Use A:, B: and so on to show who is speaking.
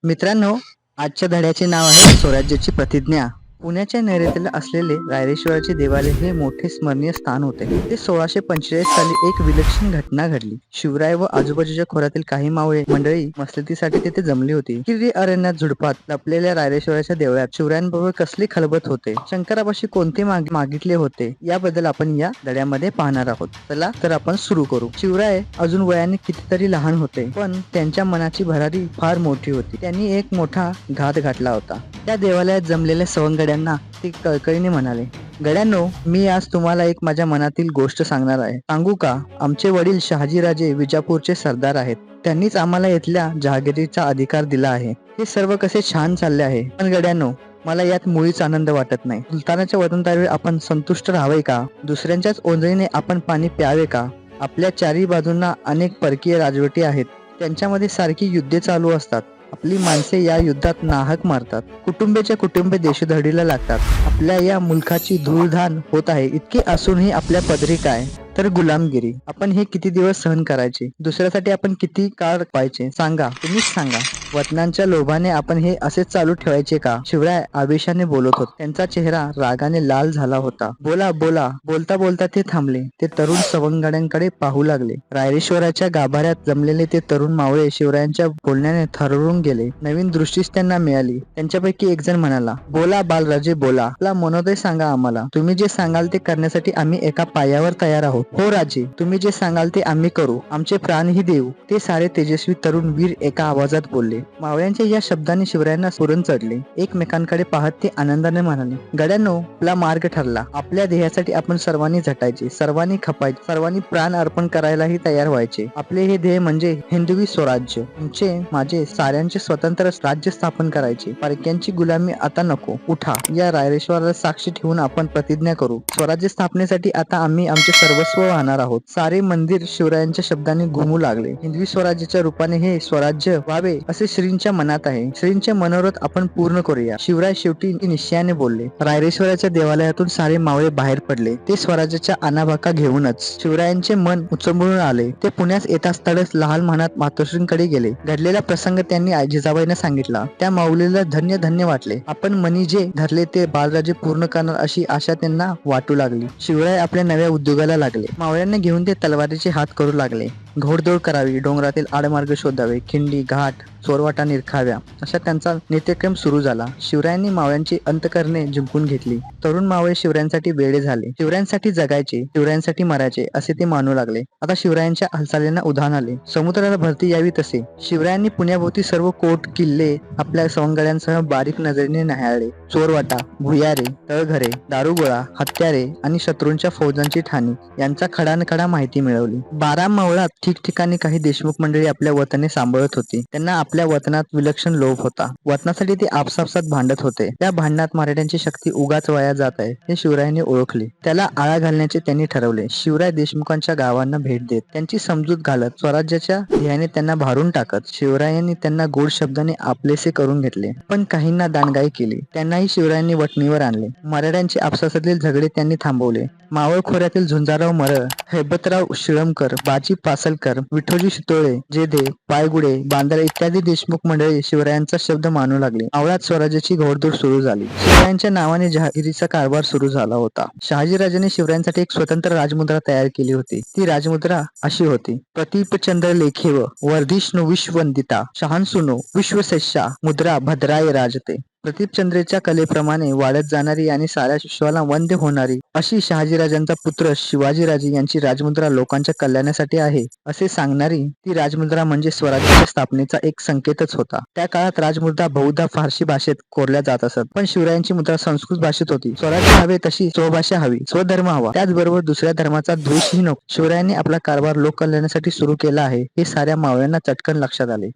A: मित्रांनो, आजच्या धड्याचे नाव आहे स्वराज्याची प्रतिज्ञा. पुण्याच्या नैऋत्येला असलेले रायरेश्वराचे देवालय हे मोठे स्मरणीय स्थान होते. ते 1645 साली एक विलक्षण घटना घडली. शिवराय व आजूबाजूच्या खोऱ्यातील काही मावळे मंडळी मस्तीसाठी तिथे जमली होती. किरी अरण्यात झुडपात लपलेल्या रायरेश्वराच्या देवळात शिवरायांबरोबर कसली खलबत होते, शंकरापाशी कोणते मागितले होते, याबद्दल आपण या धड्यामध्ये पाहणार आहोत. चला तर आपण सुरू करू. शिवराय अजून वयाने कितीतरी लहान होते, पण त्यांच्या मनाची भरारी फार मोठी होती. त्यांनी एक मोठा घात घातला होता. त्या देवालयात जमलेल्या सवंगड्यांना ते कळकळीने म्हणाले, गड्यांनो, मी आज तुम्हाला एक माझ्या मनातील गोष्ट सांगणार आहे. सांगू का? आमचे वडील शहाजीराजे विजापूरचे सरदार आहेत. त्यांनीच आम्हाला इथल्या जहागिरीचा अधिकार दिला आहे. हे सर्व कसे छान चालले आहे, पण गड्यांनो, मला यात मुळीच आनंद वाटत नाही. सुलतानाच्या वतनदारीवर आपण संतुष्ट राहावे का? दुसऱ्यांच्याच ओंजळीने आपण पाणी प्यावे का? आपल्या चारी बाजूंना अनेक परकीय राजवटी आहेत. त्यांच्यामध्ये सारखी युद्धे चालू असतात. आपली माणसे या युद्धात नाहक मारतात. कुटुंबाच्या कुटुंबे देशोधडीला लागतात. आपल्या या मुलखाची धूळधाण होत आहे. इतके असूनही आपल्या पदरी काय तर गुलामगिरी. आपण हे किती दिवस सहन करायचे? दुसऱ्यासाठी आपण किती काळ पाहायचे? सांगा, तुम्हीच सांगा. वतनांच्या लोभाने आपण हे असेच चालू ठेवायचे का? शिवराय आवेशाने बोलत होते. त्यांचा चेहरा रागाने लाल झाला होता. बोला बोला. बोलता बोलता ते थांबले. ते तरुण सवंगड्यांकडे पाहू लागले. रायरेश्वराच्या गाभाऱ्यात जमलेले ते तरुण मावळे शिवरायांच्या बोलण्याने थरवरून गेले. नवीन दृष्टीच त्यांना मिळाली. त्यांच्यापैकी एक जण म्हणाला, बोला बालराजे, बोला. आपला मनोदय सांगा आम्हाला. तुम्ही जे सांगाल ते करण्यासाठी आम्ही एका पायावर तयार आहोत. हो राजे, तुम्ही जे सांगाल ते आम्ही करू. आमचे प्राणही देऊ. ते सारे तेजस्वी तरुण वीर एका आवाजात बोलले. मावळ्यांच्या या शब्दांनी शिवरायांना स्फुरण चढले. एकमेकांकडे पाहत ते आनंदाने म्हणाले, गड्यांनो, आपला मार्ग ठरला. आपल्या ध्येयासाठी आपण सर्वांनी झटायचे, सर्वांनी खपायचे, सर्वांनी प्राण अर्पण करायलाही तयार व्हायचे. आपले हे ध्येय म्हणजे हिंदवी स्वराज्य. तुमचे, माझे, साऱ्यांचे स्वतंत्र राज्य स्थापन करायचे. परक्यांची गुलामी आता नको. उठा. या रायरेश्वराला साक्षी ठेवून आपण प्रतिज्ञा करू. स्वराज्य स्थापनेसाठी आता आम्ही आमचे सर्वस्व वाहणार आहोत. सारे मंदिर शिवरायांच्या शब्दांनी घुमू लागले. हिंदवी स्वराज्याच्या रूपाने हे स्वराज्य व्हावे असे श्रींच्या मनात आहे. श्रींचे मनोरथ आपण पूर्ण करूया. शिवराय शेवटी निश्चयाने बोलले. रायरेश्वराच्या देवालयातून सारे मावळे बाहेर पडले. ते स्वराज्याच्या आनाबाका घेऊनच. शिवरायांचे मन उचंबळून आले. ते पुण्यास येताच लहान मनात मातोश्रींकडे गेले. घडलेला प्रसंग त्यांनी जिजाबाईंना सांगितला. त्या माऊलीला धन्य धन्य वाटले. आपण मनी जे धरले ते बालराजे पूर्ण करणार अशी आशा त्यांना वाटू लागली. शिवराय आपल्या नव्या उद्योगाला लागले. मावळ्यांना घेऊन ते तलवारीचे हात करू लागले. घोडदौड करावी, डोंगरातील आडमार्ग शोधावे, खिंडी, घाट, चोरवाटा निरखाव्या, असा त्यांचा नित्यक्रम सुरू झाला. शिवरायांनी मावळ्यांची अंतकरणे जिंकून घेतली. तरुण मावळे शिवरायांसाठी वेडे झाले. शिवरायांसाठी जगायचे, शिवरायांसाठी मरायचे असे ते मानू लागले. आता शिवरायांच्या हालचालींना उधाण आले. समुद्राला भरती यावी तसे. शिवरायांनी पुण्याभोवती सर्व कोट किल्ले आपल्या सवंगड्यांसह बारीक नजरेने न्याहाळले. चोरवाटा, भुयारे, तळघरे, दारुगोळा, हत्यारे आणि शत्रूंच्या फौजांची ठाणी यांचा खडानखडा माहिती मिळवली. 12 मावळात ठिकठिकाणी काही देशमुख मंडळी आपल्या वतने सांभाळत होती. त्यांना आपल्या वतनात विलक्षण लोभ होता. वतनासाठी ते आपसापसात भांडत होते. त्या भांडणात मराठ्यांची शक्ती उगाच वाया जात आहे हे शिवरायांनी ओळखले. त्याला आळा घालण्याचे त्यांनी ठरवले. शिवराय देशमुखांच्या गावांना भेट देत, त्यांची समजूत घालत, स्वराज्याच्या ध्येयाने त्यांना भारून टाकत. शिवरायांनी त्यांना गोड शब्दाने आपलेसे करून घेतले, पण काहींना दानगाई केली. त्यांनाही शिवरायांनी वटणीवर आणले. मराठ्यांचे आपसातील झगडे त्यांनी थांबवले. मावळ खोऱ्यातील झुंजाराव मरळ, हैबतराव शिळमकर, बाजी पासलकर, विठोजी शितोळे, जेधे, पायगुडे, बांद्रा इत्यादी देशमुख मंडळी शिवरायांचा शब्द मानू लागले. मावळात स्वराज्याची घोडदौड सुरू झाली. शिवरायांच्या नावाने जहागिरीचा कारभार सुरू झाला होता. शहाजीराजांनी शिवरायांसाठी एक स्वतंत्र राजमुद्रा तयार केली होती. ती राजमुद्रा अशी होती: प्रतीपचंद्र लेखेव वर्धिष्णू विश्ववंदिता शहानसूनो विश्वशेषा मुद्रा भद्राय राजते. प्रतीपचंद्रेच्या कलेप्रमाणे वाढत जाणारी आणि साऱ्या विश्वाला वंद्य होणारी अशी शहाजीराजांचा पुत्र शिवाजीराजे यांची राजमुद्रा लोकांच्या कल्याणासाठी आहे असे सांगणारी ती राजमुद्रा म्हणजे स्वराज्याच्या स्थापनेचा एक संकेतच होता. त्या काळात राजमुद्रा बहुधा फारसी भाषेत कोरल्या जात असत, पण शिवरायांची मुद्रा संस्कृत भाषेत होती. स्वराज्य हवे तशी स्वभाषा हवी, स्वधर्म हवा, त्याचबरोबर दुसऱ्या धर्माचा द्वेषही नको. शिवरायांनी आपला कारभार लोक कल्याणासाठी सुरू केला आहे हे साऱ्या मावळ्यांना चटकन लक्षात आले.